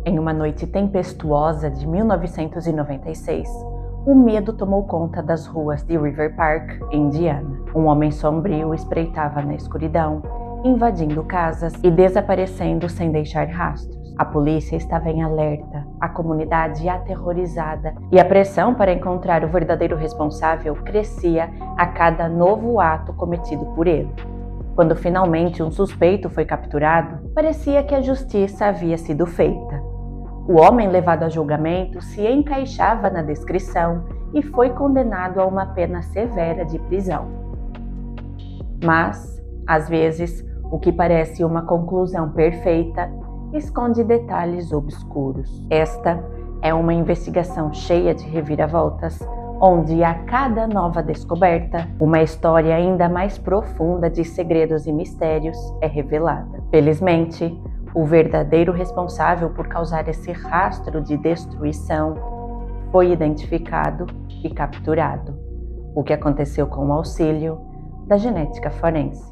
Em uma noite tempestuosa de 1996, o medo tomou conta das ruas de River Park, Indiana. Um homem sombrio espreitava na escuridão, invadindo casas e desaparecendo sem deixar rastros. A polícia estava em alerta, a comunidade aterrorizada e a pressão para encontrar o verdadeiro responsável crescia a cada novo ato cometido por ele. Quando finalmente um suspeito foi capturado, parecia que a justiça havia sido feita. O homem levado a julgamento se encaixava na descrição e foi condenado a uma pena severa de prisão. Mas, às vezes, o que parece uma conclusão perfeita esconde detalhes obscuros. Esta é uma investigação cheia de reviravoltas, onde a cada nova descoberta, uma história ainda mais profunda de segredos e mistérios é revelada. Felizmente, o verdadeiro responsável por causar esse rastro de destruição foi identificado e capturado, o que aconteceu com o auxílio da genética forense.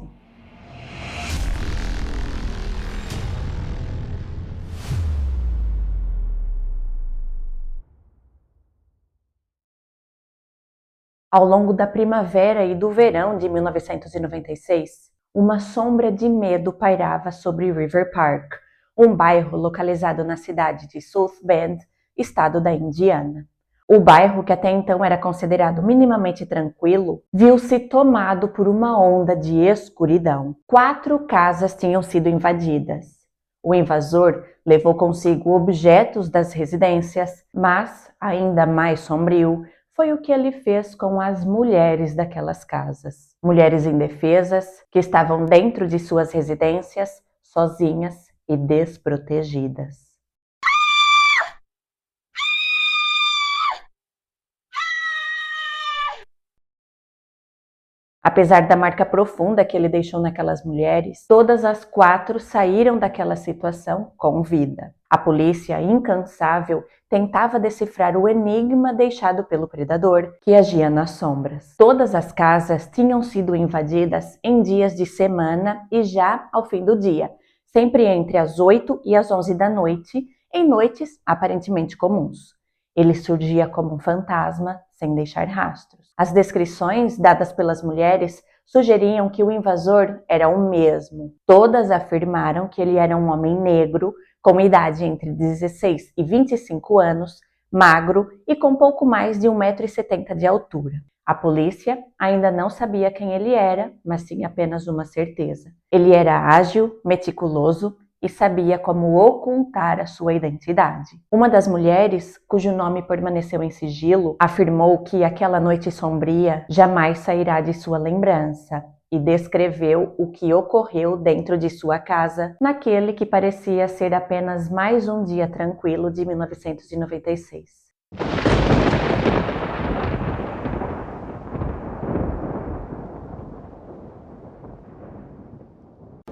Ao longo da primavera e do verão de 1996, uma sombra de medo pairava sobre River Park, um bairro localizado na cidade de South Bend, estado da Indiana. O bairro, que até então era considerado minimamente tranquilo, viu-se tomado por uma onda de escuridão. 4 casas tinham sido invadidas. O invasor levou consigo objetos das residências, mas, ainda mais sombrio, foi o que ele fez com as mulheres daquelas casas. Mulheres indefesas que estavam dentro de suas residências, sozinhas e desprotegidas. Apesar da marca profunda que ele deixou naquelas mulheres, todas as 4 saíram daquela situação com vida. A polícia, incansável, tentava decifrar o enigma deixado pelo predador, que agia nas sombras. Todas as casas tinham sido invadidas em dias de semana e já ao fim do dia, sempre entre as 8 e as 11 da noite, em noites aparentemente comuns. Ele surgia como um fantasma, sem deixar rastros. As descrições dadas pelas mulheres sugeriam que o invasor era o mesmo. Todas afirmaram que ele era um homem negro, com idade entre 16 e 25 anos, magro e com pouco mais de 1,70 m de altura. A polícia ainda não sabia quem ele era, mas tinha apenas uma certeza. Ele era ágil, meticuloso e sabia como ocultar a sua identidade. Uma das mulheres, cujo nome permaneceu em sigilo, afirmou que aquela noite sombria jamais sairá de sua lembrança e descreveu o que ocorreu dentro de sua casa naquele que parecia ser apenas mais um dia tranquilo de 1996.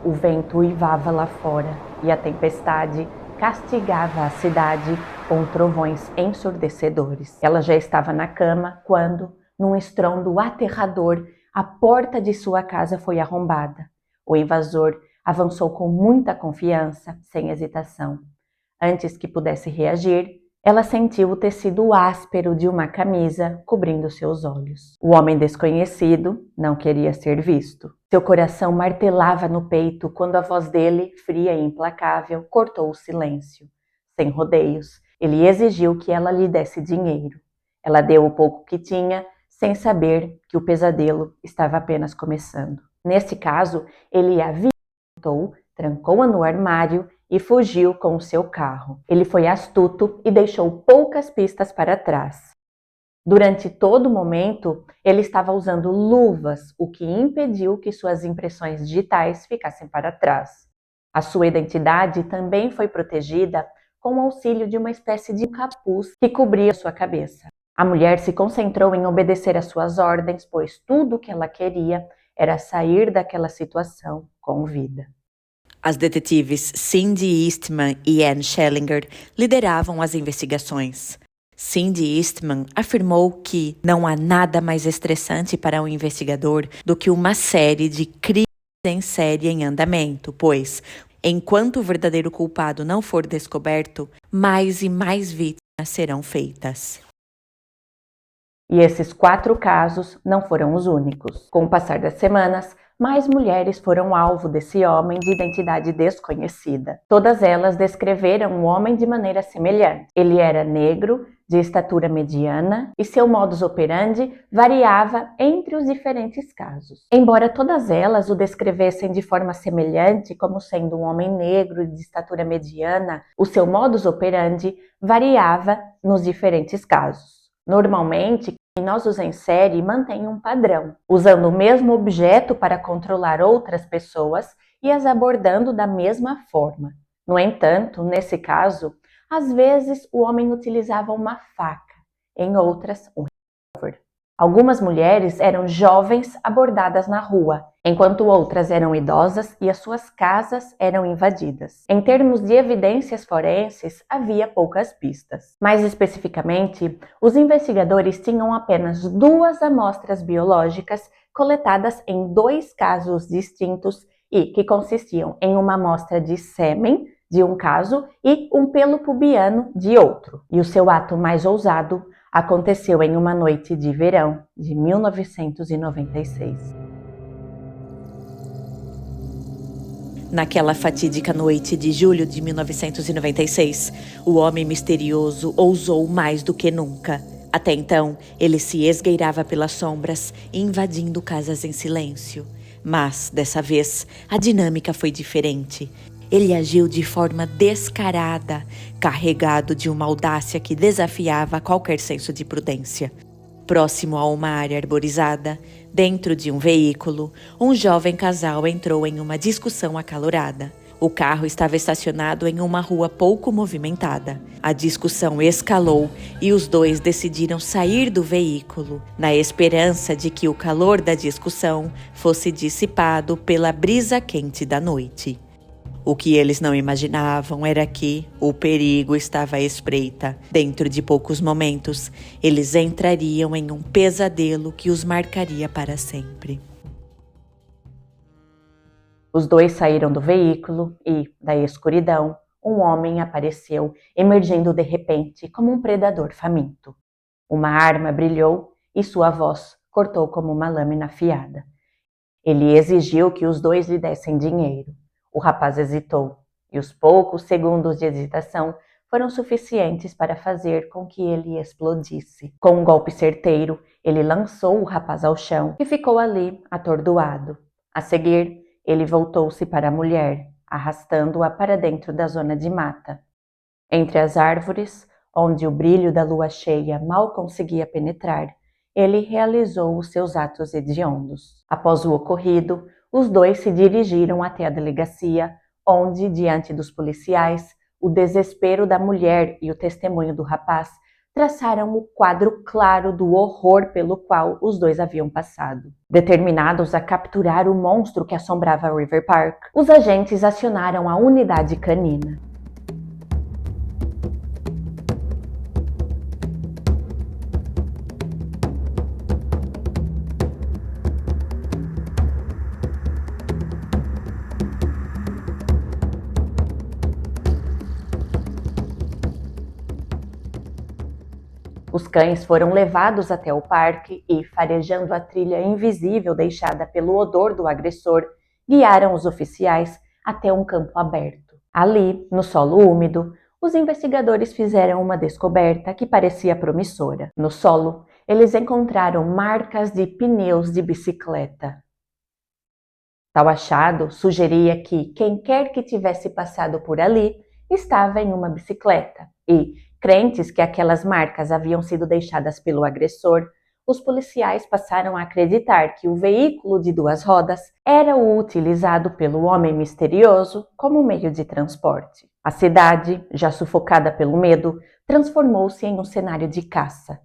O vento uivava lá fora e a tempestade castigava a cidade com trovões ensurdecedores. Ela já estava na cama quando, num estrondo aterrador, a porta de sua casa foi arrombada. O invasor avançou com muita confiança, sem hesitação. Antes que pudesse reagir, ela sentiu o tecido áspero de uma camisa cobrindo seus olhos. O homem desconhecido não queria ser visto. Seu coração martelava no peito quando a voz dele, fria e implacável, cortou o silêncio. Sem rodeios, ele exigiu que ela lhe desse dinheiro. Ela deu o pouco que tinha, sem saber que o pesadelo estava apenas começando. Nesse caso, ele a violentou, trancou-a no armário e fugiu com o seu carro. Ele foi astuto e deixou poucas pistas para trás. Durante todo o momento, ele estava usando luvas, o que impediu que suas impressões digitais ficassem para trás. A sua identidade também foi protegida com o auxílio de uma espécie de capuz que cobria sua cabeça. A mulher se concentrou em obedecer às suas ordens, pois tudo o que ela queria era sair daquela situação com vida. As detetives Cindy Eastman e Anne Schellinger lideravam as investigações. Cindy Eastman afirmou que não há nada mais estressante para um investigador do que uma série de crimes em série em andamento, pois Enquanto o verdadeiro culpado não for descoberto, mais e mais vítimas serão feitas. E esses 4 casos não foram os únicos. Com o passar das semanas, mais mulheres foram alvo desse homem de identidade desconhecida. Todas elas descreveram o homem de maneira semelhante. Ele era negro, de estatura mediana, e seu modus operandi variava entre os diferentes casos. Embora todas elas o descrevessem de forma semelhante, como sendo um homem negro de estatura mediana, o seu modus operandi variava nos diferentes casos. Normalmente, criminosos em série mantêm um padrão, usando o mesmo objeto para controlar outras pessoas e as abordando da mesma forma. No entanto, nesse caso, às vezes o homem utilizava uma faca, em outras, um revólver. Algumas mulheres eram jovens abordadas na rua, enquanto outras eram idosas e as suas casas eram invadidas. Em termos de evidências forenses, havia poucas pistas. Mais especificamente, os investigadores tinham apenas 2 amostras biológicas coletadas em 2 casos distintos e que consistiam em uma amostra de sêmen de um caso e um pelo pubiano de outro. E o seu ato mais ousado aconteceu em uma noite de verão de 1996. Naquela fatídica noite de julho de 1996, o homem misterioso ousou mais do que nunca. Até então, ele se esgueirava pelas sombras, invadindo casas em silêncio. Mas, dessa vez, a dinâmica foi diferente. Ele agiu de forma descarada, carregado de uma audácia que desafiava qualquer senso de prudência. Próximo a uma área arborizada, dentro de um veículo, um jovem casal entrou em uma discussão acalorada. O carro estava estacionado em uma rua pouco movimentada. A discussão escalou e os dois decidiram sair do veículo, na esperança de que o calor da discussão fosse dissipado pela brisa quente da noite. O que eles não imaginavam era que o perigo estava à espreita. Dentro de poucos momentos, eles entrariam em um pesadelo que os marcaria para sempre. Os dois saíram do veículo e, da escuridão, um homem apareceu, emergindo de repente como um predador faminto. Uma arma brilhou e sua voz cortou como uma lâmina afiada. Ele exigiu que os dois lhe dessem dinheiro. O rapaz hesitou, e os poucos segundos de hesitação foram suficientes para fazer com que ele explodisse. Com um golpe certeiro, ele lançou o rapaz ao chão e ficou ali, atordoado. A seguir, ele voltou-se para a mulher, arrastando-a para dentro da zona de mata. Entre as árvores, onde o brilho da lua cheia mal conseguia penetrar, ele realizou os seus atos hediondos. Após o ocorrido, os dois se dirigiram até a delegacia, onde, diante dos policiais, o desespero da mulher e o testemunho do rapaz traçaram o quadro claro do horror pelo qual os dois haviam passado. Determinados a capturar o monstro que assombrava River Park, os agentes acionaram a unidade canina. Os cães foram levados até o parque e, farejando a trilha invisível deixada pelo odor do agressor, guiaram os oficiais até um campo aberto. Ali, no solo úmido, os investigadores fizeram uma descoberta que parecia promissora. No solo, eles encontraram marcas de pneus de bicicleta. Tal achado sugeria que quem quer que tivesse passado por ali estava em uma bicicleta e, crentes que aquelas marcas haviam sido deixadas pelo agressor, os policiais passaram a acreditar que o veículo de 2 rodas era o utilizado pelo homem misterioso como meio de transporte. A cidade, já sufocada pelo medo, transformou-se em um cenário de caça.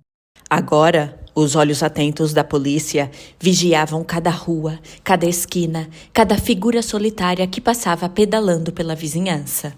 Agora, os olhos atentos da polícia vigiavam cada rua, cada esquina, cada figura solitária que passava pedalando pela vizinhança.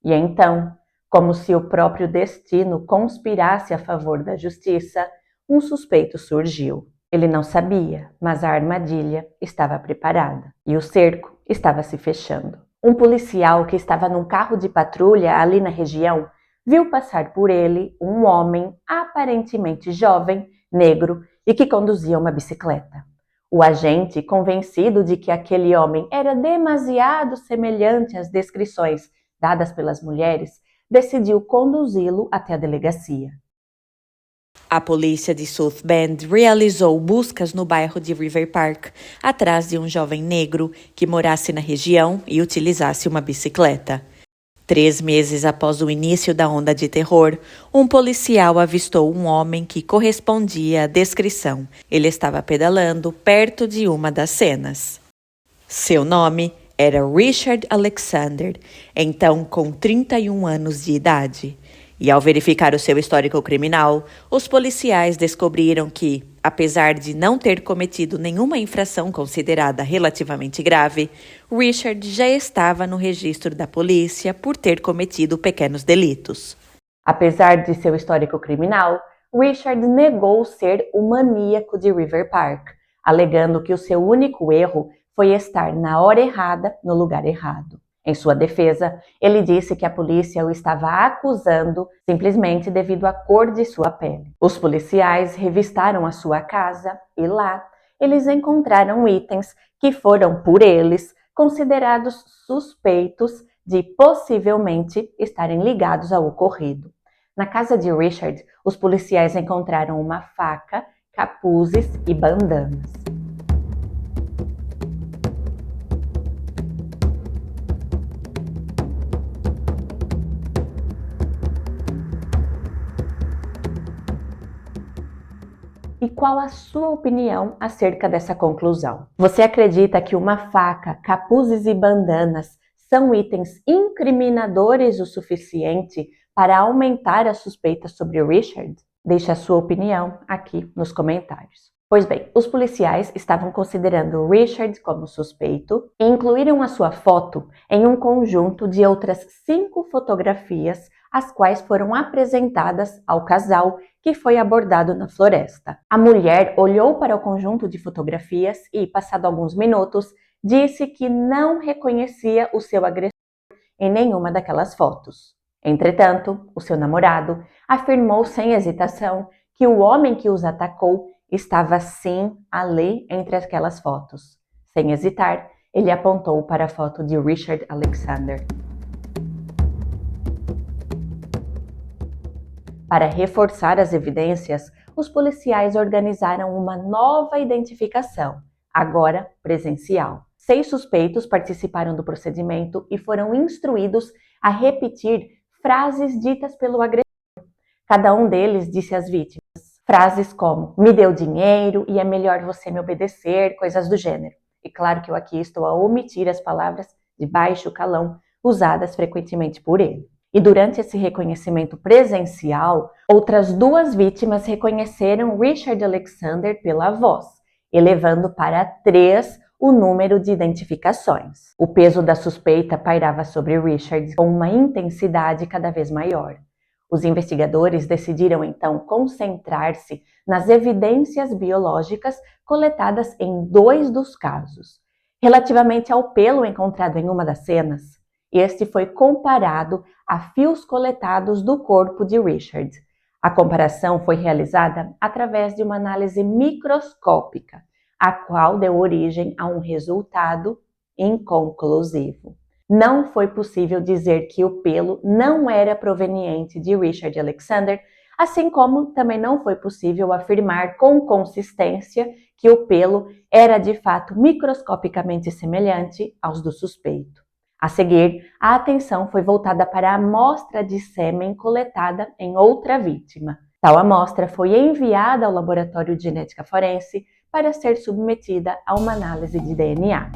E então, como se o próprio destino conspirasse a favor da justiça, um suspeito surgiu. Ele não sabia, mas a armadilha estava preparada e o cerco estava se fechando. Um policial que estava num carro de patrulha ali na região viu passar por ele um homem aparentemente jovem, negro e que conduzia uma bicicleta. O agente, convencido de que aquele homem era demasiado semelhante às descrições dadas pelas mulheres, decidiu conduzi-lo até a delegacia. A polícia de South Bend realizou buscas no bairro de River Park, atrás de um jovem negro que morasse na região e utilizasse uma bicicleta. 3 meses após o início da onda de terror, um policial avistou um homem que correspondia à descrição. Ele estava pedalando perto de uma das cenas. Seu nome era Richard Alexander, então com 31 anos de idade. E ao verificar o seu histórico criminal, os policiais descobriram que, apesar de não ter cometido nenhuma infração considerada relativamente grave, Richard já estava no registro da polícia por ter cometido pequenos delitos. Apesar de seu histórico criminal, Richard negou ser o maníaco de River Park, alegando que o seu único erro foi estar na hora errada, no lugar errado. Em sua defesa, ele disse que a polícia o estava acusando simplesmente devido à cor de sua pele. Os policiais revistaram a sua casa e lá eles encontraram itens que foram por eles considerados suspeitos de possivelmente estarem ligados ao ocorrido. Na casa de Richard, os policiais encontraram uma faca, capuzes e bandanas. E qual a sua opinião acerca dessa conclusão? Você acredita que uma faca, capuzes e bandanas são itens incriminadores o suficiente para aumentar as suspeitas sobre o Richard? Deixe a sua opinião aqui nos comentários. Pois bem, os policiais estavam considerando o Richard como suspeito e incluíram a sua foto em um conjunto de outras 5 fotografias, as quais foram apresentadas ao casal que foi abordado na floresta. A mulher olhou para o conjunto de fotografias e, passado alguns minutos, disse que não reconhecia o seu agressor em nenhuma daquelas fotos. Entretanto, o seu namorado afirmou sem hesitação que o homem que os atacou estava sim ali entre aquelas fotos. Sem hesitar, ele apontou para a foto de Richard Alexander. Para reforçar as evidências, os policiais organizaram uma nova identificação, agora presencial. 6 suspeitos participaram do procedimento e foram instruídos a repetir frases ditas pelo agressor. Cada um deles disse às vítimas frases como "me deu dinheiro" e "é melhor você me obedecer", coisas do gênero. E claro que eu aqui estou a omitir as palavras de baixo calão usadas frequentemente por ele. E durante esse reconhecimento presencial, outras 2 vítimas reconheceram Richard Alexander pela voz, elevando para 3 o número de identificações. O peso da suspeita pairava sobre Richard com uma intensidade cada vez maior. Os investigadores decidiram então concentrar-se nas evidências biológicas coletadas em 2 dos casos. Relativamente ao pelo encontrado em uma das cenas, este foi comparado a fios coletados do corpo de Richard. A comparação foi realizada através de uma análise microscópica, a qual deu origem a um resultado inconclusivo. Não foi possível dizer que o pelo não era proveniente de Richard Alexander, assim como também não foi possível afirmar com consistência que o pelo era de fato microscopicamente semelhante aos do suspeito. A seguir, a atenção foi voltada para a amostra de sêmen coletada em outra vítima. Tal amostra foi enviada ao laboratório de genética forense para ser submetida a uma análise de DNA.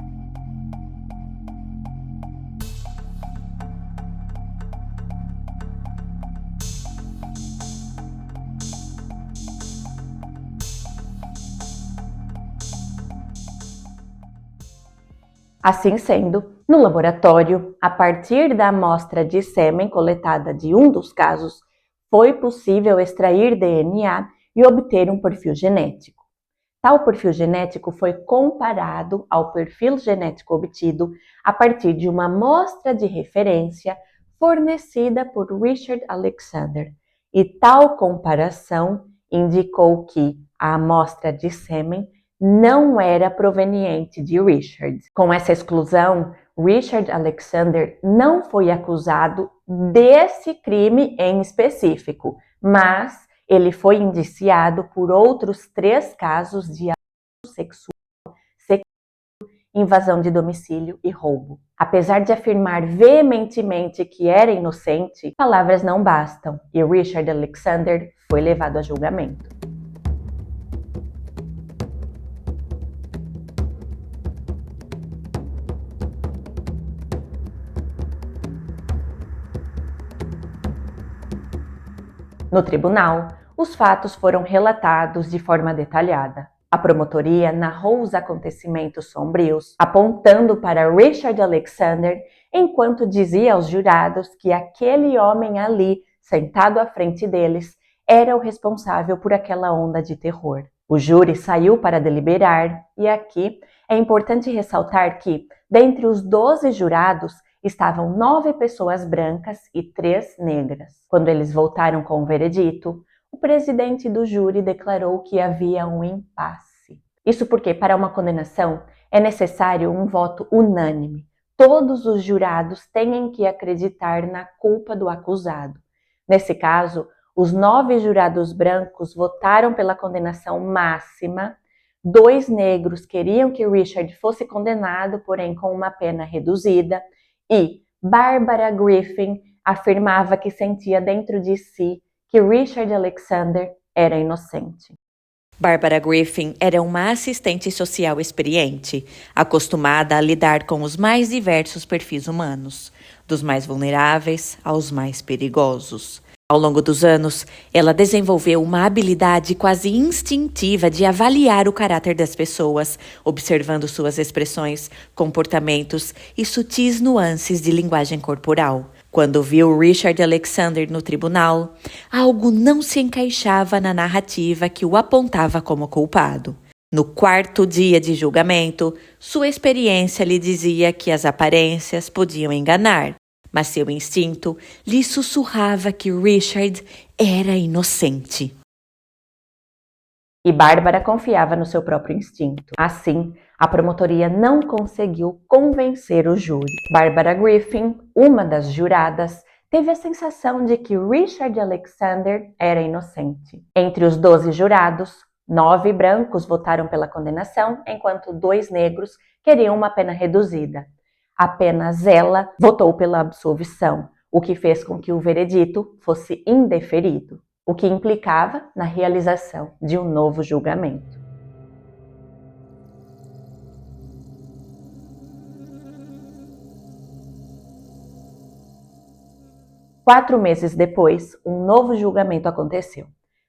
Assim sendo, no laboratório, a partir da amostra de sêmen coletada de um dos casos, foi possível extrair DNA e obter um perfil genético. Tal perfil genético foi comparado ao perfil genético obtido a partir de uma amostra de referência fornecida por Richard Alexander, e tal comparação indicou que a amostra de sêmen não era proveniente de Richard. Com essa exclusão, Richard Alexander não foi acusado desse crime em específico, mas ele foi indiciado por outros 3 casos de abuso sexual, invasão de domicílio e roubo. Apesar de afirmar veementemente que era inocente, palavras não bastam e Richard Alexander foi levado a julgamento. No tribunal, os fatos foram relatados de forma detalhada. A promotoria narrou os acontecimentos sombrios, apontando para Richard Alexander, enquanto dizia aos jurados que aquele homem ali, sentado à frente deles, era o responsável por aquela onda de terror. O júri saiu para deliberar, e aqui é importante ressaltar que, dentre os 12 jurados, estavam 9 pessoas brancas e 3 negras. Quando eles voltaram com o veredito, o presidente do júri declarou que havia um impasse. Isso porque, para uma condenação, é necessário um voto unânime. Todos os jurados têm que acreditar na culpa do acusado. Nesse caso, os 9 jurados brancos votaram pela condenação máxima. 2 negros queriam que Richard fosse condenado, porém com uma pena reduzida, e Barbara Griffin afirmava que sentia dentro de si que Richard Alexander era inocente. Barbara Griffin era uma assistente social experiente, acostumada a lidar com os mais diversos perfis humanos, dos mais vulneráveis aos mais perigosos. Ao longo dos anos, ela desenvolveu uma habilidade quase instintiva de avaliar o caráter das pessoas, observando suas expressões, comportamentos e sutis nuances de linguagem corporal. Quando viu Richard Alexander no tribunal, algo não se encaixava na narrativa que o apontava como culpado. No 4º dia de julgamento, sua experiência lhe dizia que as aparências podiam enganar, mas seu instinto lhe sussurrava que Richard era inocente. E Bárbara confiava no seu próprio instinto. Assim, a promotoria não conseguiu convencer o júri. Barbara Griffin, uma das juradas, teve a sensação de que Richard Alexander era inocente. Entre os 12 jurados, 9 brancos votaram pela condenação, enquanto 2 negros queriam uma pena reduzida. Apenas ela votou pela absolvição, o que fez com que o veredito fosse indeferido, o que implicava na realização de um novo julgamento. Quatro meses depois, um novo julgamento aconteceu.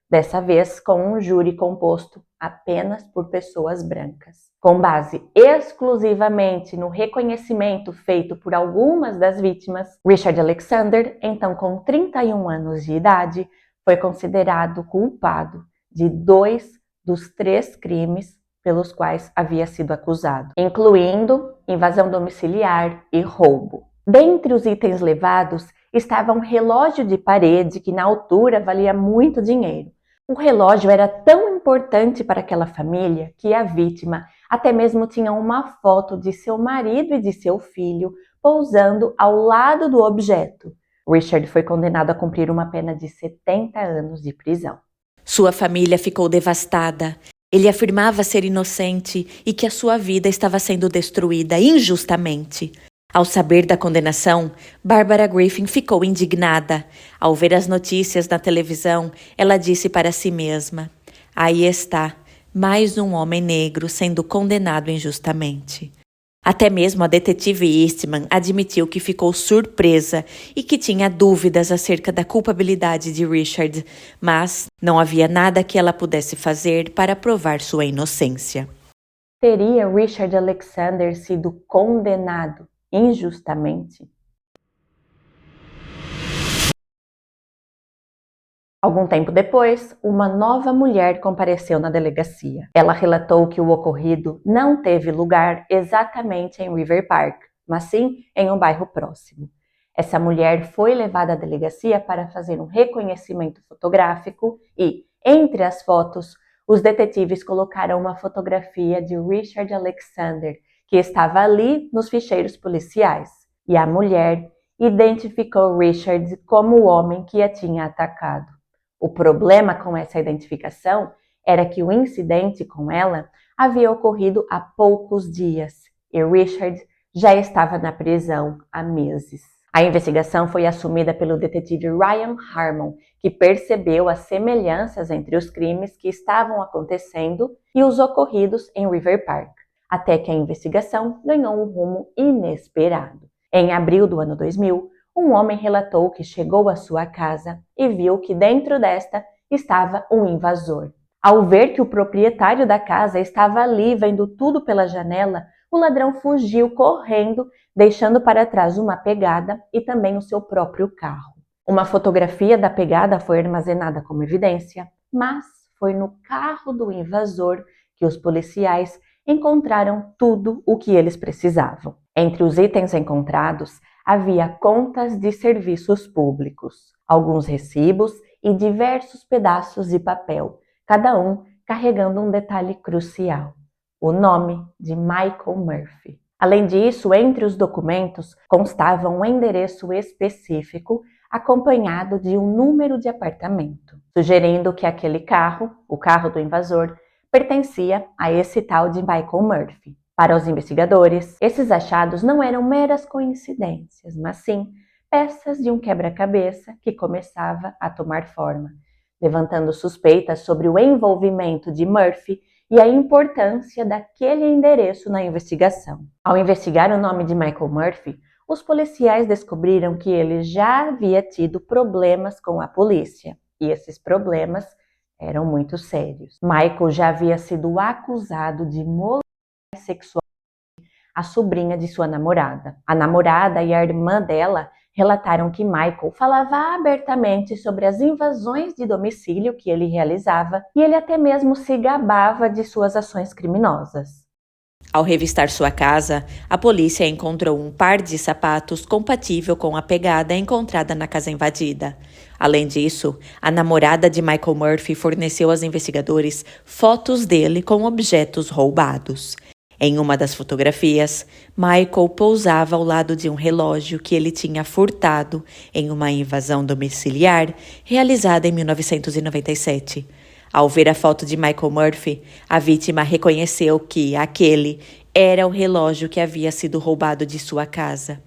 Dessa vez com um júri composto apenas por pessoas brancas. Com base exclusivamente no reconhecimento feito por algumas das vítimas, Richard Alexander, então com 31 anos de idade, foi considerado culpado de 2 dos 3 crimes pelos quais havia sido acusado, incluindo invasão domiciliar e roubo. Dentre os itens levados estava um relógio de parede que na altura valia muito dinheiro. O relógio era tão importante para aquela família que a vítima até mesmo tinha uma foto de seu marido e de seu filho pousando ao lado do objeto. Richard foi condenado a cumprir uma pena de 70 anos de prisão. Sua família ficou devastada. Ele afirmava ser inocente e que a sua vida estava sendo destruída injustamente. Ao saber da condenação, Barbara Griffin ficou indignada. Ao ver as notícias na televisão, ela disse para si mesma: "Aí está, mais um homem negro sendo condenado injustamente." Até mesmo a detetive Eastman admitiu que ficou surpresa e que tinha dúvidas acerca da culpabilidade de Richard, mas não havia nada que ela pudesse fazer para provar sua inocência. Teria Richard Alexander sido condenado injustamente? Algum tempo depois, uma nova mulher compareceu na delegacia. Ela relatou que o ocorrido não teve lugar exatamente em River Park, mas sim em um bairro próximo. Essa mulher foi levada à delegacia para fazer um reconhecimento fotográfico e, entre as fotos, os detetives colocaram uma fotografia de Richard Alexander, que estava ali nos ficheiros policiais. E a mulher identificou Richard como o homem que a tinha atacado. O problema com essa identificação era que o incidente com ela havia ocorrido há poucos dias e Richard já estava na prisão há meses. A investigação foi assumida pelo detetive Ryan Harmon, que percebeu as semelhanças entre os crimes que estavam acontecendo e os ocorridos em River Park, até que a investigação ganhou um rumo inesperado. Em abril do ano 2000, um homem relatou que chegou à sua casa e viu que dentro desta estava um invasor. Ao ver que o proprietário da casa estava ali vendo tudo pela janela, o ladrão fugiu correndo, deixando para trás uma pegada e também o seu próprio carro. Uma fotografia da pegada foi armazenada como evidência, mas foi no carro do invasor que os policiais encontraram tudo o que eles precisavam. Entre os itens encontrados, havia contas de serviços públicos, alguns recibos e diversos pedaços de papel, cada um carregando um detalhe crucial: o nome de Michael Murphy. Além disso, entre os documentos constava um endereço específico acompanhado de um número de apartamento, sugerindo que aquele carro, o carro do invasor, pertencia a esse tal de Michael Murphy. Para os investigadores, esses achados não eram meras coincidências, mas sim peças de um quebra-cabeça que começava a tomar forma, levantando suspeitas sobre o envolvimento de Murphy e a importância daquele endereço na investigação. Ao investigar o nome de Michael Murphy, os policiais descobriram que ele já havia tido problemas com a polícia, e esses problemas eram muito sérios. Michael já havia sido acusado de molestar sexual a sobrinha de sua namorada. A namorada e a irmã dela relataram que Michael falava abertamente sobre as invasões de domicílio que ele realizava e ele até mesmo se gabava de suas ações criminosas. Ao revistar sua casa, a polícia encontrou um par de sapatos compatível com a pegada encontrada na casa invadida. Além disso, a namorada de Michael Murphy forneceu aos investigadores fotos dele com objetos roubados. Em uma das fotografias, Michael pousava ao lado de um relógio que ele tinha furtado em uma invasão domiciliar realizada em 1997. Ao ver a foto de Michael Murphy, a vítima reconheceu que aquele era o relógio que havia sido roubado de sua casa.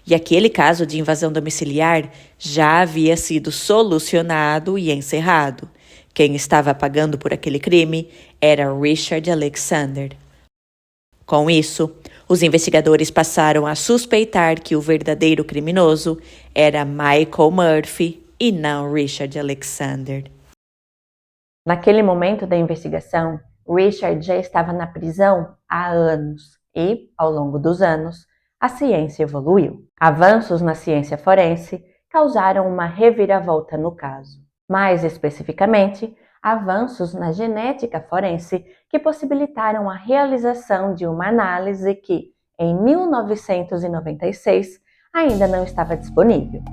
E aquele caso de invasão domiciliar já havia sido solucionado e encerrado. Quem estava pagando por aquele crime era Richard Alexander. Com isso, os investigadores passaram a suspeitar que o verdadeiro criminoso era Michael Murphy e não Richard Alexander. Naquele momento da investigação, Richard já estava na prisão há anos e, ao longo dos anos, a ciência evoluiu. Avanços na ciência forense causaram uma reviravolta no caso. Mais especificamente, avanços na genética forense que possibilitaram a realização de uma análise que, em 1996, ainda não estava disponível.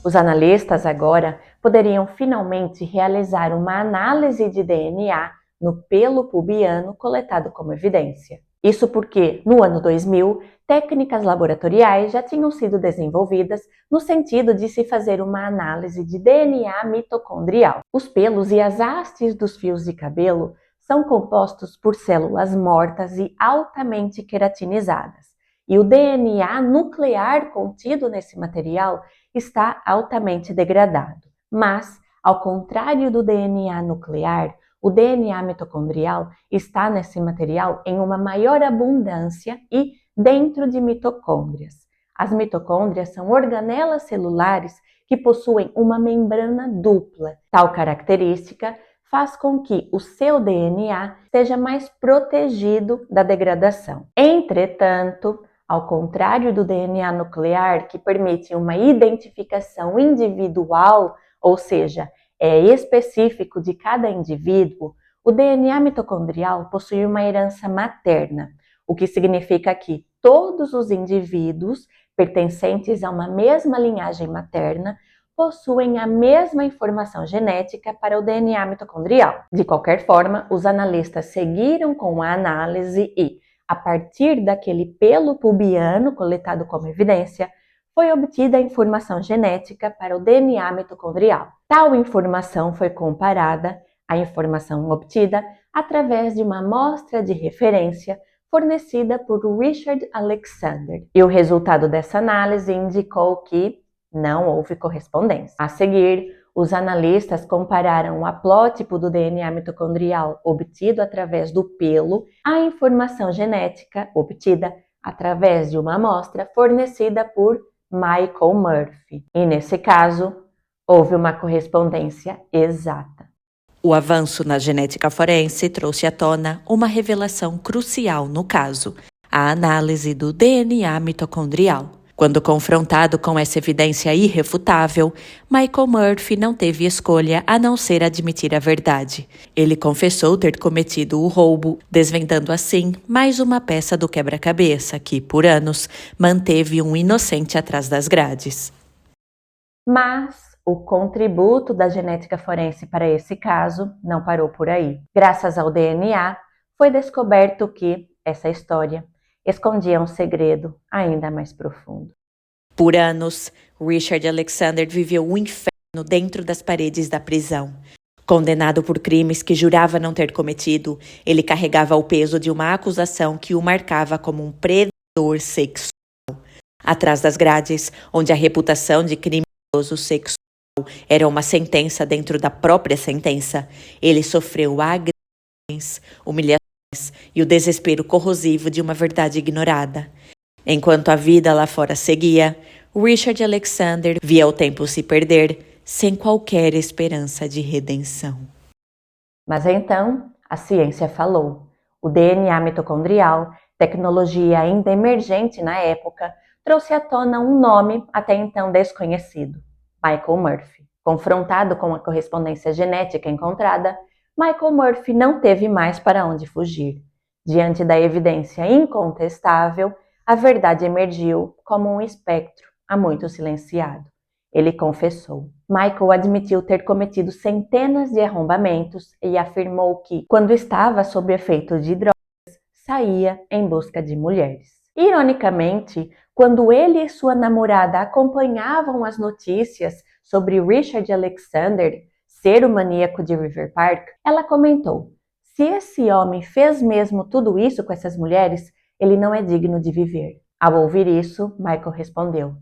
Os analistas agora poderiam finalmente realizar uma análise de DNA no pelo pubiano coletado como evidência. Isso porque, no ano 2000, técnicas laboratoriais já tinham sido desenvolvidas no sentido de se fazer uma análise de DNA mitocondrial. Os pelos e as hastes dos fios de cabelo são compostos por células mortas e altamente queratinizadas, e o DNA nuclear contido nesse material está altamente degradado. Mas, ao contrário do DNA nuclear, o DNA mitocondrial está nesse material em uma maior abundância e dentro de mitocôndrias. As mitocôndrias são organelas celulares que possuem uma membrana dupla. Tal característica faz com que o seu DNA seja mais protegido da degradação. Entretanto, ao contrário do DNA nuclear, que permite uma identificação individual, ou seja, é específico de cada indivíduo, o DNA mitocondrial possui uma herança materna, o que significa que todos os indivíduos pertencentes a uma mesma linhagem materna possuem a mesma informação genética para o DNA mitocondrial. De qualquer forma, os analistas seguiram com a análise e, a partir daquele pelo pubiano coletado como evidência, foi obtida a informação genética para o DNA mitocondrial. Tal informação foi comparada à informação obtida através de uma amostra de referência fornecida por Richard Alexander. E o resultado dessa análise indicou que não houve correspondência. A seguir, os analistas compararam o haplótipo do DNA mitocondrial obtido através do pelo à informação genética obtida através de uma amostra fornecida por Michael Murphy. E nesse caso, houve uma correspondência exata. O avanço na genética forense trouxe à tona uma revelação crucial no caso, a análise do DNA mitocondrial. Quando confrontado com essa evidência irrefutável, Michael Murphy não teve escolha a não ser admitir a verdade. Ele confessou ter cometido o roubo, desvendando assim mais uma peça do quebra-cabeça que, por anos, manteve um inocente atrás das grades. Mas o contributo da genética forense para esse caso não parou por aí. Graças ao DNA, foi descoberto que essa história escondia um segredo ainda mais profundo. Por anos, Richard Alexander viveu um inferno dentro das paredes da prisão. Condenado por crimes que jurava não ter cometido, ele carregava o peso de uma acusação que o marcava como um predador sexual. Atrás das grades, onde a reputação de criminoso sexual era uma sentença dentro da própria sentença, ele sofreu agressões, humilhações e o desespero corrosivo de uma verdade ignorada. Enquanto a vida lá fora seguia, Richard Alexander via o tempo se perder sem qualquer esperança de redenção. Mas então, a ciência falou. O DNA mitocondrial, tecnologia ainda emergente na época, trouxe à tona um nome até então desconhecido: Michael Murphy. Confrontado com a correspondência genética encontrada, Michael Murphy não teve mais para onde fugir. Diante da evidência incontestável, a verdade emergiu como um espectro há muito silenciado. Ele confessou. Michael admitiu ter cometido centenas de arrombamentos e afirmou que, quando estava sob efeito de drogas, saía em busca de mulheres. Ironicamente, quando ele e sua namorada acompanhavam as notícias sobre Richard Alexander ser o maníaco de River Park, ela comentou: se esse homem fez mesmo tudo isso com essas mulheres, ele não é digno de viver. Ao ouvir isso, Michael respondeu: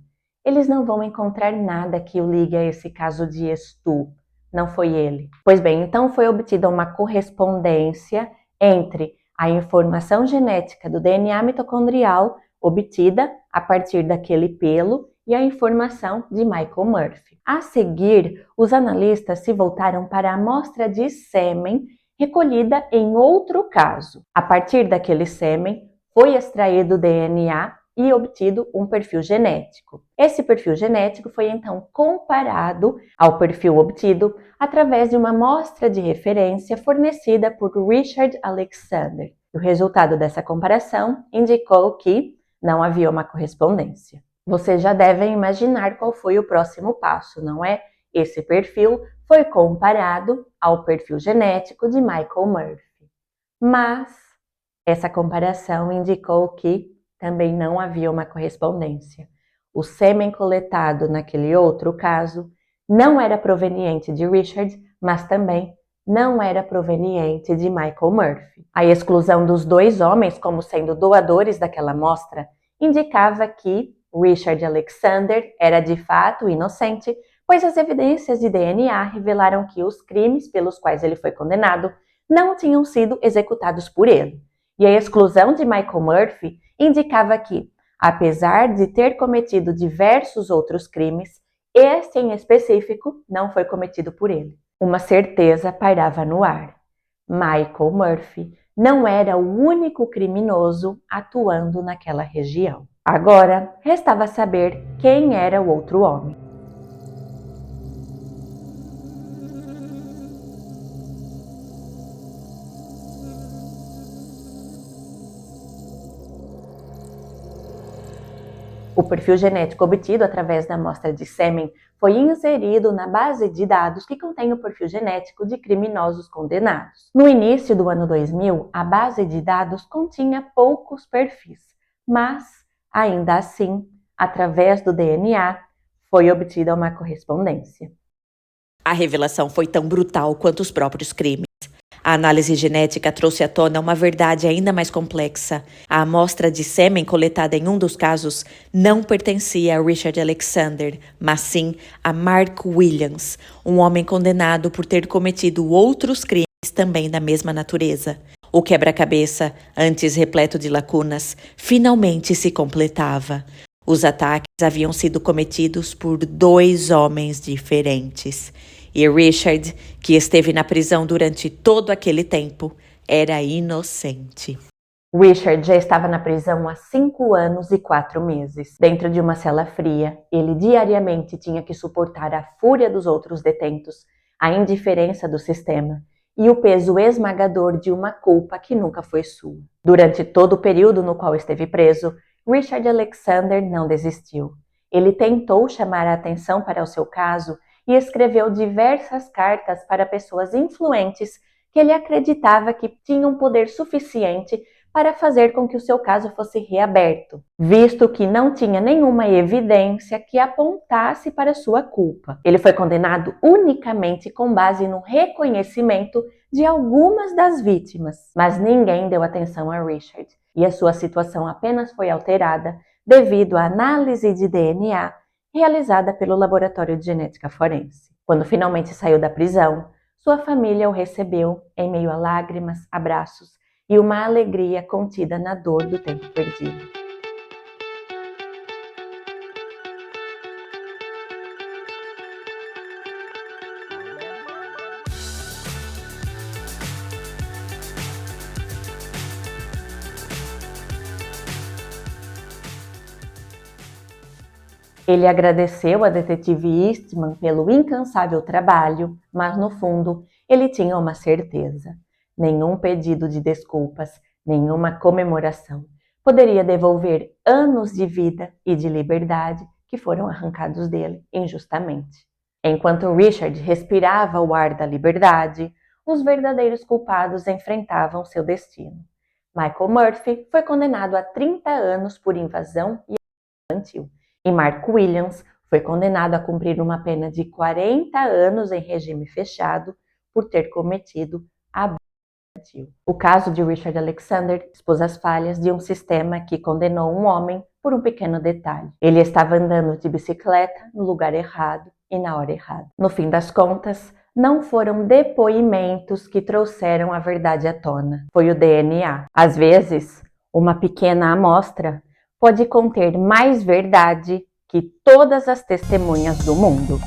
eles não vão encontrar nada que o ligue a esse caso de Stu. Não foi ele. Pois bem, então foi obtida uma correspondência entre a informação genética do DNA mitocondrial obtida a partir daquele pelo e a informação de Michael Murphy. A seguir, os analistas se voltaram para a amostra de sêmen recolhida em outro caso. A partir daquele sêmen, foi extraído DNA e obtido um perfil genético. Esse perfil genético foi então comparado ao perfil obtido através de uma amostra de referência fornecida por Richard Alexander. O resultado dessa comparação indicou que não havia uma correspondência. Vocês já devem imaginar qual foi o próximo passo, não é? Esse perfil foi comparado ao perfil genético de Michael Murphy. Mas essa comparação indicou que também não havia uma correspondência. O sêmen coletado naquele outro caso não era proveniente de Richard, mas também não era proveniente de Michael Murphy. A exclusão dos dois homens como sendo doadores daquela amostra indicava que Richard Alexander era de fato inocente, pois as evidências de DNA revelaram que os crimes pelos quais ele foi condenado não tinham sido executados por ele. E a exclusão de Michael Murphy indicava que, apesar de ter cometido diversos outros crimes, este em específico não foi cometido por ele. Uma certeza pairava no ar. Michael Murphy não era o único criminoso atuando naquela região. Agora, restava saber quem era o outro homem. O perfil genético obtido através da amostra de sêmen foi inserido na base de dados que contém o perfil genético de criminosos condenados. No início do ano 2000, a base de dados continha poucos perfis, mas, ainda assim, através do DNA, foi obtida uma correspondência. A revelação foi tão brutal quanto os próprios crimes. A análise genética trouxe à tona uma verdade ainda mais complexa. A amostra de sêmen coletada em um dos casos não pertencia a Richard Alexander, mas sim a Mark Williams, um homem condenado por ter cometido outros crimes também da mesma natureza. O quebra-cabeça, antes repleto de lacunas, finalmente se completava. Os ataques haviam sido cometidos por 2 homens diferentes. E Richard, que esteve na prisão durante todo aquele tempo, era inocente. Richard já estava na prisão há 5 anos e 4 meses. Dentro de uma cela fria, ele diariamente tinha que suportar a fúria dos outros detentos, a indiferença do sistema e o peso esmagador de uma culpa que nunca foi sua. Durante todo o período no qual esteve preso, Richard Alexander não desistiu. Ele tentou chamar a atenção para o seu caso e escreveu diversas cartas para pessoas influentes que ele acreditava que tinham poder suficiente para fazer com que o seu caso fosse reaberto, visto que não tinha nenhuma evidência que apontasse para sua culpa. Ele foi condenado unicamente com base no reconhecimento de algumas das vítimas, mas ninguém deu atenção a Richard, e a sua situação apenas foi alterada devido à análise de DNA realizada pelo Laboratório de Genética Forense. Quando finalmente saiu da prisão, sua família o recebeu em meio a lágrimas, abraços e uma alegria contida na dor do tempo perdido. Ele agradeceu a detetive Eastman pelo incansável trabalho, mas no fundo ele tinha uma certeza. Nenhum pedido de desculpas, nenhuma comemoração poderia devolver anos de vida e de liberdade que foram arrancados dele injustamente. Enquanto Richard respirava o ar da liberdade, os verdadeiros culpados enfrentavam seu destino. Michael Murphy foi condenado a 30 anos por invasão e infantil. E Mark Williams foi condenado a cumprir uma pena de 40 anos em regime fechado por ter cometido abuso infantil. O caso de Richard Alexander expôs as falhas de um sistema que condenou um homem por um pequeno detalhe. Ele estava andando de bicicleta no lugar errado e na hora errada. No fim das contas, não foram depoimentos que trouxeram a verdade à tona. Foi o DNA. Às vezes, uma pequena amostra pode conter mais verdade que todas as testemunhas do mundo.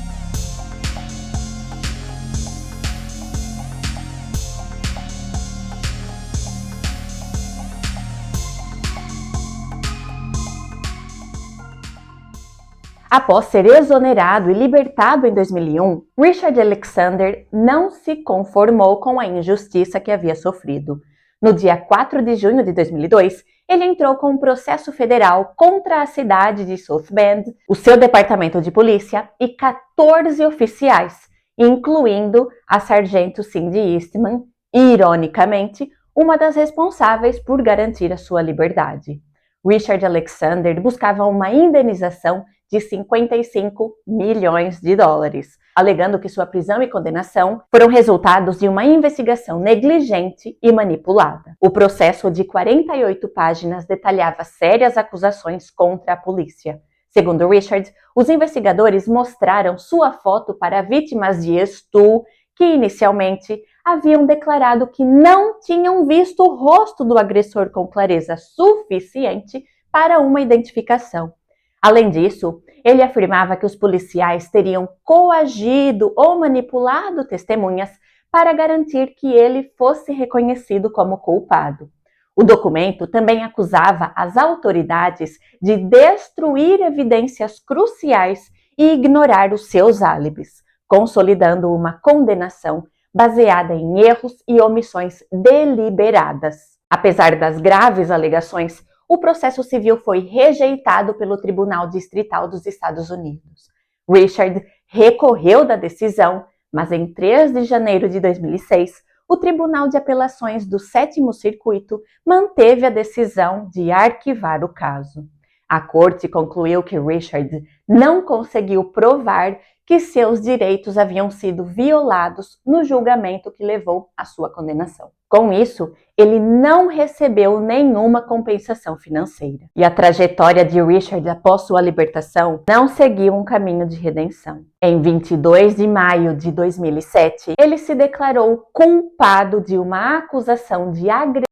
Após ser exonerado e libertado em 2001, Richard Alexander não se conformou com a injustiça que havia sofrido. No dia 4 de junho de 2002, ele entrou com um processo federal contra a cidade de South Bend, o seu departamento de polícia e 14 oficiais, incluindo a sargento Cindy Eastman, ironicamente, uma das responsáveis por garantir a sua liberdade. Richard Alexander buscava uma indenização de 55 milhões de dólares, alegando que sua prisão e condenação foram resultados de uma investigação negligente e manipulada. O processo de 48 páginas detalhava sérias acusações contra a polícia. Segundo Richard, os investigadores mostraram sua foto para vítimas de estupro que inicialmente haviam declarado que não tinham visto o rosto do agressor com clareza suficiente para uma identificação. Além disso, ele afirmava que os policiais teriam coagido ou manipulado testemunhas para garantir que ele fosse reconhecido como culpado. O documento também acusava as autoridades de destruir evidências cruciais e ignorar os seus álibis, consolidando uma condenação baseada em erros e omissões deliberadas. Apesar das graves alegações, o processo civil foi rejeitado pelo Tribunal Distrital dos Estados Unidos. Richard recorreu da decisão, mas em 3 de janeiro de 2006, o Tribunal de Apelações do 7º Circuito manteve a decisão de arquivar o caso. A corte concluiu que Richard não conseguiu provar que seus direitos haviam sido violados no julgamento que levou à sua condenação. Com isso, ele não recebeu nenhuma compensação financeira. E a trajetória de Richard após sua libertação não seguiu um caminho de redenção. Em 22 de maio de 2007, ele se declarou culpado de uma acusação de agressão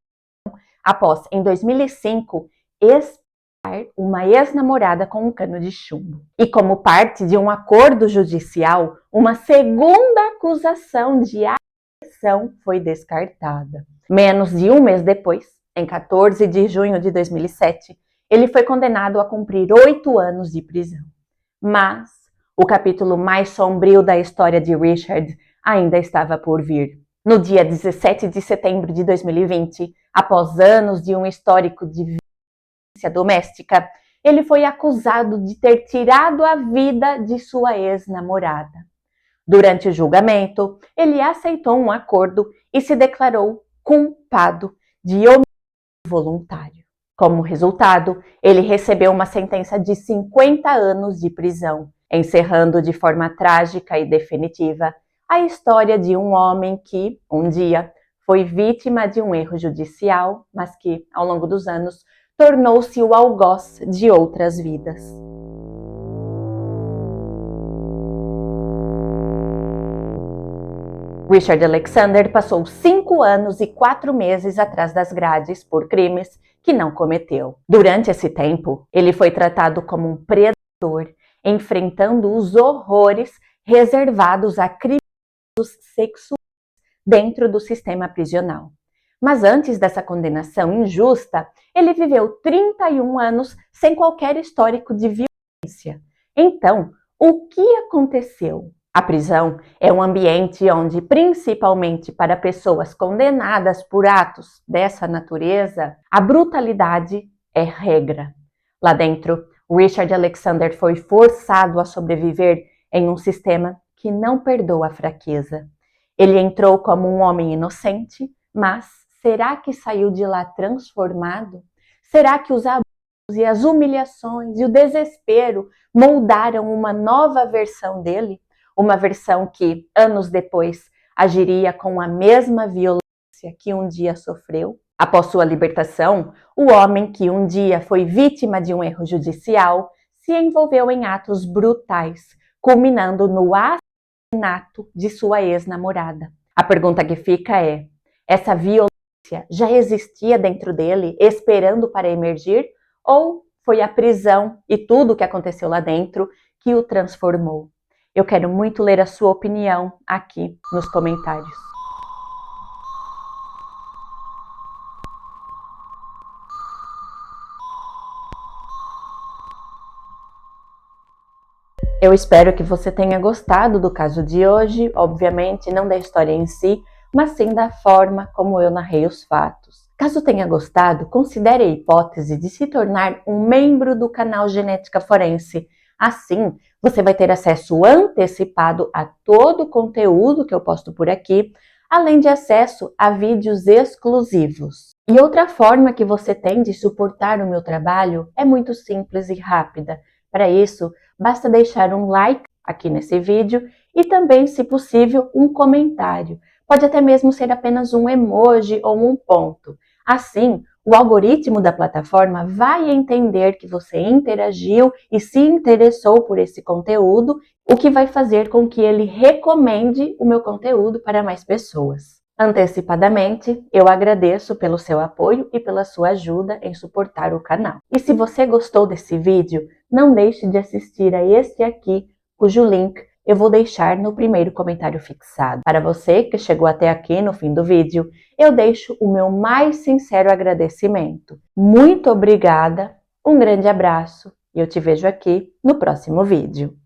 após, em 2005, uma ex-namorada com um cano de chumbo. E como parte de um acordo judicial, uma segunda acusação de agressão foi descartada. Menos de um mês depois, em 14 de junho de 2007, ele foi condenado a cumprir 8 anos de prisão. Mas o capítulo mais sombrio da história de Richard ainda estava por vir. No dia 17 de setembro de 2020, após anos de um histórico de violência doméstica, ele foi acusado de ter tirado a vida de sua ex-namorada. Durante o julgamento, ele aceitou um acordo e se declarou culpado de homicídio voluntário. Como resultado, ele recebeu uma sentença de 50 anos de prisão, encerrando de forma trágica e definitiva a história de um homem que, um dia, foi vítima de um erro judicial, mas que, ao longo dos anos, tornou-se o algoz de outras vidas. Richard Alexander passou 5 anos e 4 meses atrás das grades por crimes que não cometeu. Durante esse tempo, ele foi tratado como um predador, enfrentando os horrores reservados a criminosos sexuais dentro do sistema prisional. Mas antes dessa condenação injusta, ele viveu 31 anos sem qualquer histórico de violência. Então, o que aconteceu? A prisão é um ambiente onde, principalmente para pessoas condenadas por atos dessa natureza, a brutalidade é regra. Lá dentro, Richard Alexander foi forçado a sobreviver em um sistema que não perdoa a fraqueza. Ele entrou como um homem inocente, mas será que saiu de lá transformado? Será que os abusos e as humilhações e o desespero moldaram uma nova versão dele? Uma versão que, anos depois, agiria com a mesma violência que um dia sofreu? Após sua libertação, o homem que um dia foi vítima de um erro judicial se envolveu em atos brutais, culminando no assassinato de sua ex-namorada. A pergunta que fica é: essa violência já existia dentro dele, esperando para emergir? Ou foi a prisão e tudo o que aconteceu lá dentro que o transformou? Eu quero muito ler a sua opinião aqui nos comentários. Eu espero que você tenha gostado do caso de hoje, obviamente não da história em si, mas sim da forma como eu narrei os fatos. Caso tenha gostado, considere a hipótese de se tornar um membro do canal Genética Forense. Assim, você vai ter acesso antecipado a todo o conteúdo que eu posto por aqui, além de acesso a vídeos exclusivos. E outra forma que você tem de suportar o meu trabalho é muito simples e rápida. Para isso, basta deixar um like aqui nesse vídeo e também, se possível, um comentário. Pode até mesmo ser apenas um emoji ou um ponto. Assim, o algoritmo da plataforma vai entender que você interagiu e se interessou por esse conteúdo, o que vai fazer com que ele recomende o meu conteúdo para mais pessoas. Antecipadamente, eu agradeço pelo seu apoio e pela sua ajuda em suportar o canal. E se você gostou desse vídeo, não deixe de assistir a este aqui, cujo link eu vou deixar no primeiro comentário fixado. Para você que chegou até aqui no fim do vídeo, eu deixo o meu mais sincero agradecimento. Muito obrigada, um grande abraço e eu te vejo aqui no próximo vídeo.